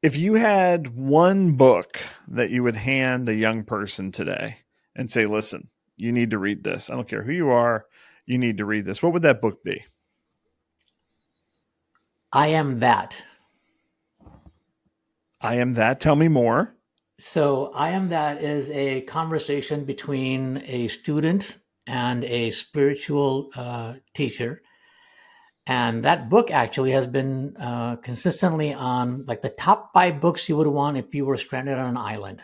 If you had one book that you would hand a young person today and say, listen, you need to read this. I don't care who you are. You need to read this. What would that book be? I Am That. I Am That. Tell me more. So, I Am That is a conversation between a student and a spiritual teacher. And that book actually has been consistently on like the top five books you would want if you were stranded on an island.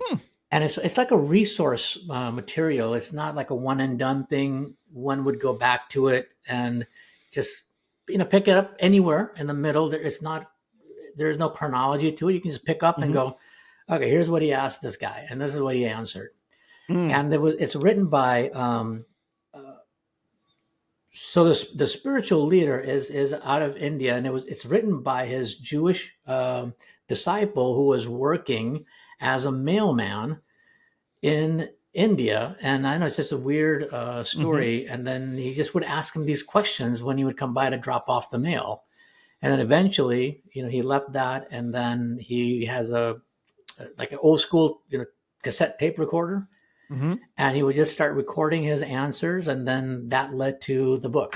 Hmm. And it's like a resource material. It's not like a one and done thing. One would go back to it and just pick it up anywhere in the middle. There's no chronology to it. You can just pick up and Mm-hmm. go, okay, here's what he asked this guy, and this is what he answered. Mm. And it's written by so the spiritual leader is out of India, and it's written by his Jewish disciple who was working as a mailman in India. And I know it's just a weird Mm-hmm. story. And then he just would ask him these questions when he would come by to drop off the mail. And then eventually, he left that, and then he has a like an old school, cassette tape recorder, Mm-hmm. and he would just start recording his answers, and then that led to the book.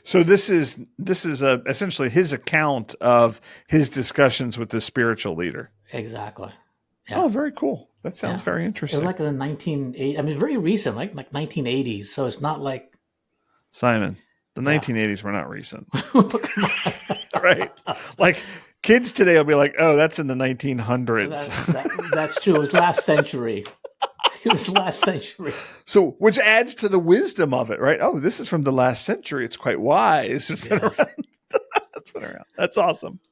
So this is essentially his account of his discussions with the spiritual leader. Exactly. Yeah. Oh, very cool. That sounds Yeah. very It was interesting. like in the 1980s. I mean, it's very recent, like 1980s. So it's not like, Simon, the yeah. 1980s were not recent, Come on. right? Like kids today will be like, "Oh, that's in the 1900s." That's true. It was last century. It was last century. So, which adds to the wisdom of it, right? Oh, this is from the last century. It's quite wise. It's been Yes. around. It's been around. That's awesome.